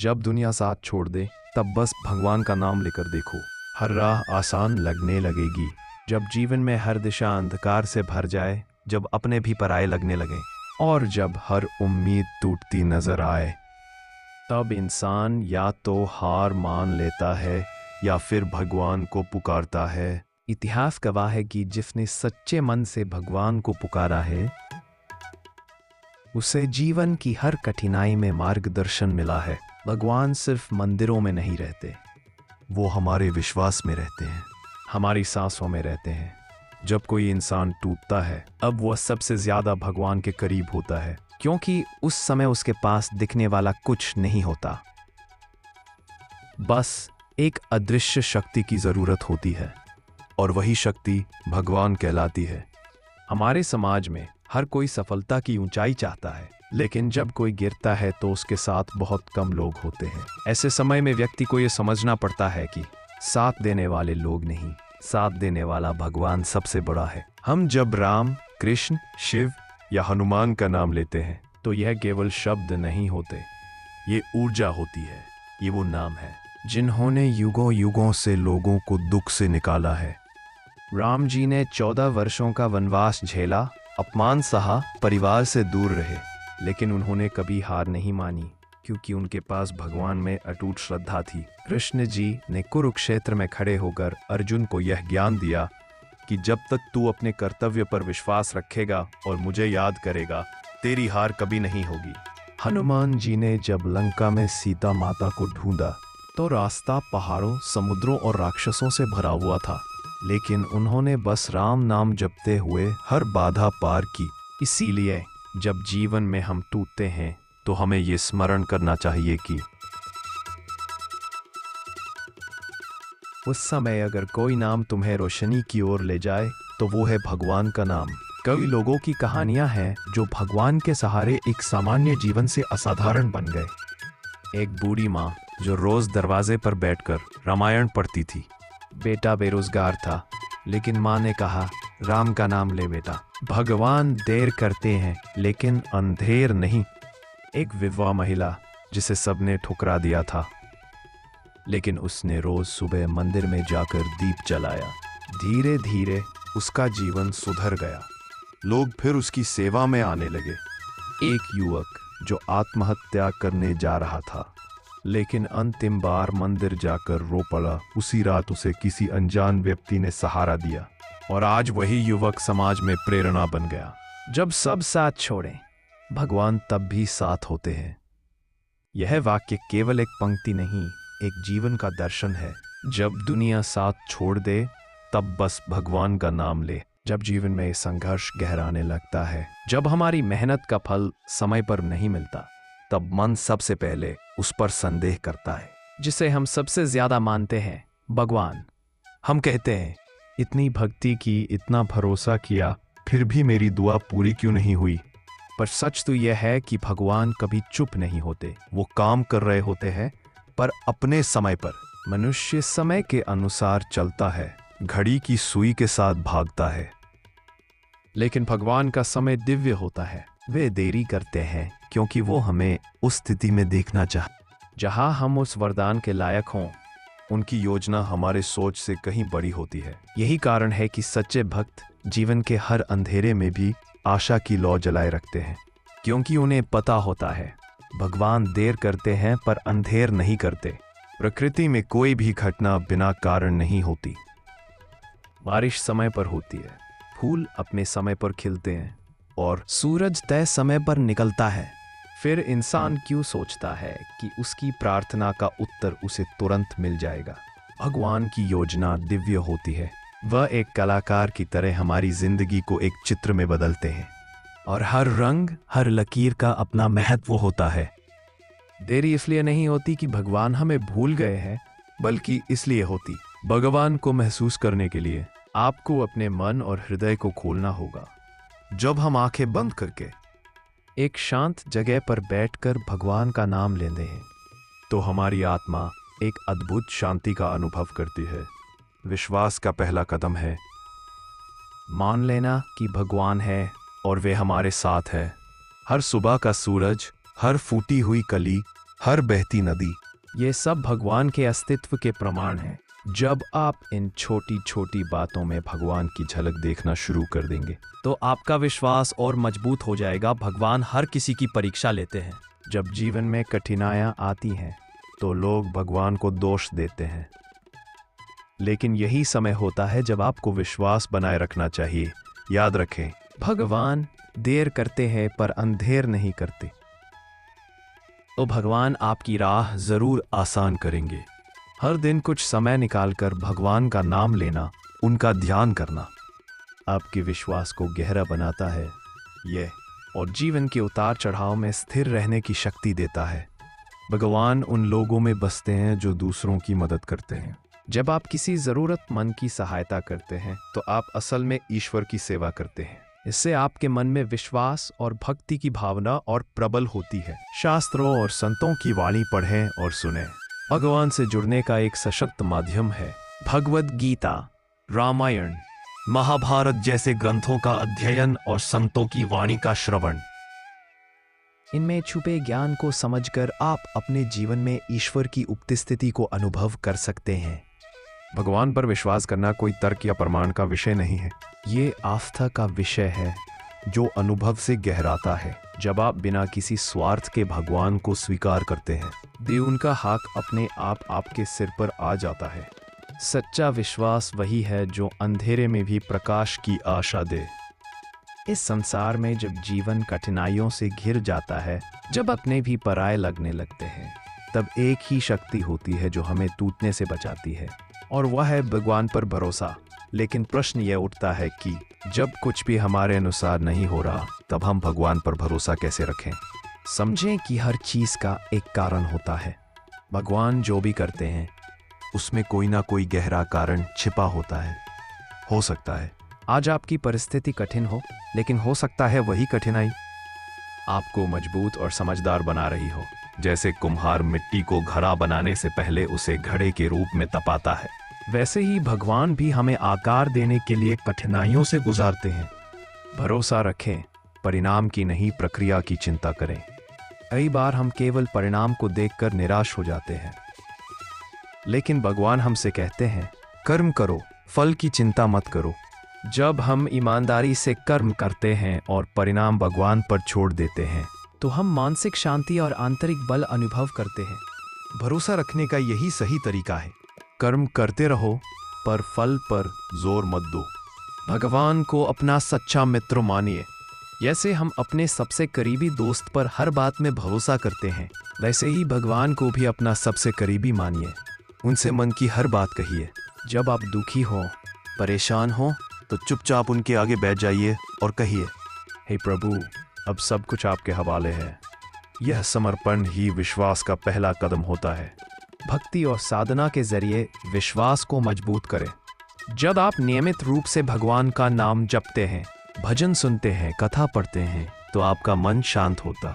जब दुनिया साथ छोड़ दे तब बस भगवान का नाम लेकर देखो, हर राह आसान लगने लगेगी। जब जीवन में हर दिशा अंधकार से भर जाए, जब अपने भी पराये लगने लगे और जब हर उम्मीद टूटती नजर आए, तब इंसान या तो हार मान लेता है या फिर भगवान को पुकारता है। इतिहास गवाह है कि जिसने सच्चे मन से भगवान को पुकारा है, उसे जीवन की हर कठिनाई में मार्गदर्शन मिला है। भगवान सिर्फ मंदिरों में नहीं रहते, वो हमारे विश्वास में रहते हैं, हमारी सांसों में रहते हैं। जब कोई इंसान टूटता है, अब वह सबसे ज्यादा भगवान के करीब होता है, क्योंकि उस समय उसके पास दिखने वाला कुछ नहीं होता, बस एक अदृश्य शक्ति की जरूरत होती है, और वही शक्ति भगवान कहलाती है। हमारे समाज में हर कोई सफलता की ऊंचाई चाहता है, लेकिन जब कोई गिरता है तो उसके साथ बहुत कम लोग होते हैं। ऐसे समय में व्यक्ति को यह समझना पड़ता है कि साथ देने वाले लोग नहीं, साथ देने वाला भगवान सबसे बड़ा है। हम जब राम, कृष्ण, शिव या हनुमान का नाम लेते हैं तो यह केवल शब्द नहीं होते, ये ऊर्जा होती है। ये वो नाम है जिन्होंने युगों युगों से लोगों को दुख से निकाला है। राम जी ने 14 वर्षों का वनवास झेला, अपमान सहा, परिवार से दूर रहे, लेकिन उन्होंने कभी हार नहीं मानी, क्योंकि उनके पास भगवान में अटूट श्रद्धा थी। कृष्ण जी ने कुरुक्षेत्र में खड़े होकर अर्जुन को यह ज्ञान दिया कि जब तक तू अपने कर्तव्य पर विश्वास रखेगा और मुझे याद करेगा, तेरी हार कभी नहीं होगी। हनुमान जी ने जब लंका में सीता माता को ढूंढा तो रास्ता पहाड़ों, समुद्रों और राक्षसों से भरा हुआ था, लेकिन उन्होंने बस राम नाम जपते हुए हर बाधा पार की। इसीलिए जब जीवन में हम टूटते हैं तो हमें ये स्मरण करना चाहिए कि उस समय अगर कोई नाम तुम्हें रोशनी की ओर ले जाए तो वो है भगवान का नाम। कई लोगों की कहानियां हैं जो भगवान के सहारे एक सामान्य जीवन से असाधारण बन गए। एक बूढ़ी माँ जो रोज दरवाजे पर बैठकर रामायण पढ़ती थी। बेटा बेरोजगार था, लेकिन माँ ने कहा, राम का नाम ले बेटा, भगवान देर करते हैं लेकिन अंधेर नहीं। एक विधवा महिला जिसे सबने ठुकरा दिया था, लेकिन उसने रोज सुबह मंदिर में जाकर दीप जलाया। धीरे धीरे उसका जीवन सुधर गया, लोग फिर उसकी सेवा में आने लगे। एक युवक जो आत्महत्या करने जा रहा था, लेकिन अंतिम बार मंदिर जाकर रो पड़ा, उसी रात उसे किसी अनजान व्यक्ति ने सहारा दिया, और आज वही युवक समाज में प्रेरणा बन गया। जब सब साथ छोड़ें, भगवान तब भी साथ होते हैं। यह वाक्य केवल एक पंक्ति नहीं, एक जीवन का दर्शन है। जब दुनिया साथ छोड़ दे तब बस भगवान का नाम ले। जब जीवन में संघर्ष गहराने लगता है, जब हमारी मेहनत का फल समय पर नहीं मिलता, तब मन सबसे पहले उस पर संदेह करता है जिसे हम सबसे ज्यादा मानते हैं, भगवान। हम कहते हैं, इतनी भक्ति की, इतना भरोसा किया, फिर भी मेरी दुआ पूरी क्यों नहीं हुई? पर सच तो यह है कि भगवान कभी चुप नहीं होते। वो काम कर रहे होते हैं, पर अपने समय पर। मनुष्य समय के अनुसार चलता है, घड़ी की सुई के साथ भागता है, लेकिन भगवान का समय दिव्य होता है। वे देरी करते हैं क्योंकि वो हमें उस स्थिति में देखना चाहते जहां हम उस वरदान के लायक हों। उनकी योजना हमारे सोच से कहीं बड़ी होती है। यही कारण है कि सच्चे भक्त जीवन के हर अंधेरे में भी आशा की लौ जलाए रखते हैं, क्योंकि उन्हें पता होता है भगवान देर करते हैं पर अंधेर नहीं करते। प्रकृति में कोई भी घटना बिना कारण नहीं होती। बारिश समय पर होती है, फूल अपने समय पर खिलते हैं, और सूरज तय समय पर निकलता है। फिर इंसान क्यों सोचता है कि उसकी प्रार्थना का उत्तर उसे तुरंत मिल जाएगा? भगवान की योजना दिव्य होती है। वह एक कलाकार की तरह हमारी जिंदगी को एक चित्र में बदलते हैं, और हर रंग, हर लकीर का अपना महत्व होता है। देरी इसलिए नहीं होती कि भगवान हमें भूल गए हैं, बल्कि इसलिए होती भगवान को महसूस करने के लिए आपको अपने मन और हृदय को खोलना होगा। जब हम आंखें बंद करके एक शांत जगह पर बैठकर भगवान का नाम लेते हैं, तो हमारी आत्मा एक अद्भुत शांति का अनुभव करती है। विश्वास का पहला कदम है मान लेना कि भगवान है और वे हमारे साथ है। हर सुबह का सूरज, हर फूटी हुई कली, हर बहती नदी, ये सब भगवान के अस्तित्व के प्रमाण हैं। जब आप इन छोटी छोटी बातों में भगवान की झलक देखना शुरू कर देंगे तो आपका विश्वास और मजबूत हो जाएगा। भगवान हर किसी की परीक्षा लेते हैं। जब जीवन में कठिनाइयां आती हैं तो लोग भगवान को दोष देते हैं, लेकिन यही समय होता है जब आपको विश्वास बनाए रखना चाहिए। याद रखें, भगवान देर करते हैं पर अंधेर नहीं करते। तो भगवान आपकी राह जरूर आसान करेंगे। हर दिन कुछ समय निकालकर भगवान का नाम लेना, उनका ध्यान करना आपके विश्वास को गहरा बनाता है और जीवन के उतार चढ़ाव में स्थिर रहने की शक्ति देता है। भगवान उन लोगों में बसते हैं जो दूसरों की मदद करते हैं। जब आप किसी जरूरतमंद की सहायता करते हैं तो आप असल में ईश्वर की सेवा करते हैं। इससे आपके मन में विश्वास और भक्ति की भावना और प्रबल होती है। शास्त्रों और संतों की वाणी पढ़ें और सुनें। भगवान से जुड़ने का एक सशक्त माध्यम है भगवद गीता, रामायण, महाभारत जैसे ग्रंथों का अध्ययन और संतों की वाणी का श्रवण। इनमें छुपे ज्ञान को समझकर आप अपने जीवन में ईश्वर की उपस्थिति को अनुभव कर सकते हैं। भगवान पर विश्वास करना कोई तर्क या प्रमाण का विषय नहीं है। ये आस्था का विषय है जो अनुभव से गहराता है। जब आप बिना किसी स्वार्थ के भगवान को स्वीकार करते हैं तो उनका हक अपने आप आपके सिर पर आ जाता है। सच्चा विश्वास वही है जो अंधेरे में भी प्रकाश की आशा दे। इस संसार में जब जीवन कठिनाइयों से घिर जाता है, जब अपने भी पराये लगने लगते हैं, तब एक ही शक्ति होती है जो हमें टूटने से बचाती है, और वह है भगवान पर भरोसा। लेकिन प्रश्न यह उठता है कि जब कुछ भी हमारे अनुसार नहीं हो रहा, तब हम भगवान पर भरोसा कैसे रखें? समझें कि हर चीज का एक कारण होता है। भगवान जो भी करते हैं उसमें कोई ना कोई गहरा कारण छिपा होता है। हो सकता है आज आपकी परिस्थिति कठिन हो, लेकिन हो सकता है वही कठिनाई आपको मजबूत और समझदार बना रही हो। जैसे कुम्हार मिट्टी को घड़ा बनाने से पहले उसे घड़े के रूप में तपाता है, वैसे ही भगवान भी हमें आकार देने के लिए कठिनाइयों से गुजारते हैं। भरोसा रखें, परिणाम की नहीं प्रक्रिया की चिंता करें। कई बार हम केवल परिणाम को देखकर निराश हो जाते हैं, लेकिन भगवान हमसे कहते हैं कर्म करो, फल की चिंता मत करो। जब हम ईमानदारी से कर्म करते हैं और परिणाम भगवान पर छोड़ देते हैं तो हम मानसिक शांति और आंतरिक बल अनुभव करते हैं। भरोसा रखने का यही सही तरीका है। कर्म करते रहो पर फल पर जोर मत दो। भगवान को अपना सच्चा मित्र मानिए। जैसे हम अपने सबसे करीबी दोस्त पर हर बात में भरोसा करते हैं, वैसे ही भगवान को भी अपना सबसे करीबी मानिए। उनसे मन की हर बात कहिए। जब आप दुखी हो, परेशान हो, तो चुपचाप उनके आगे बैठ जाइए और कहिए, हे प्रभु, अब सब कुछ आपके हवाले है। यह समर्पण ही विश्वास का पहला कदम होता है। भक्ति और साधना के जरिए विश्वास को मजबूत करें। जब आप नियमित रूप से भगवान का नाम जपते हैं, भजन सुनते हैं, कथा पढ़ते हैं, तो आपका मन शांत होता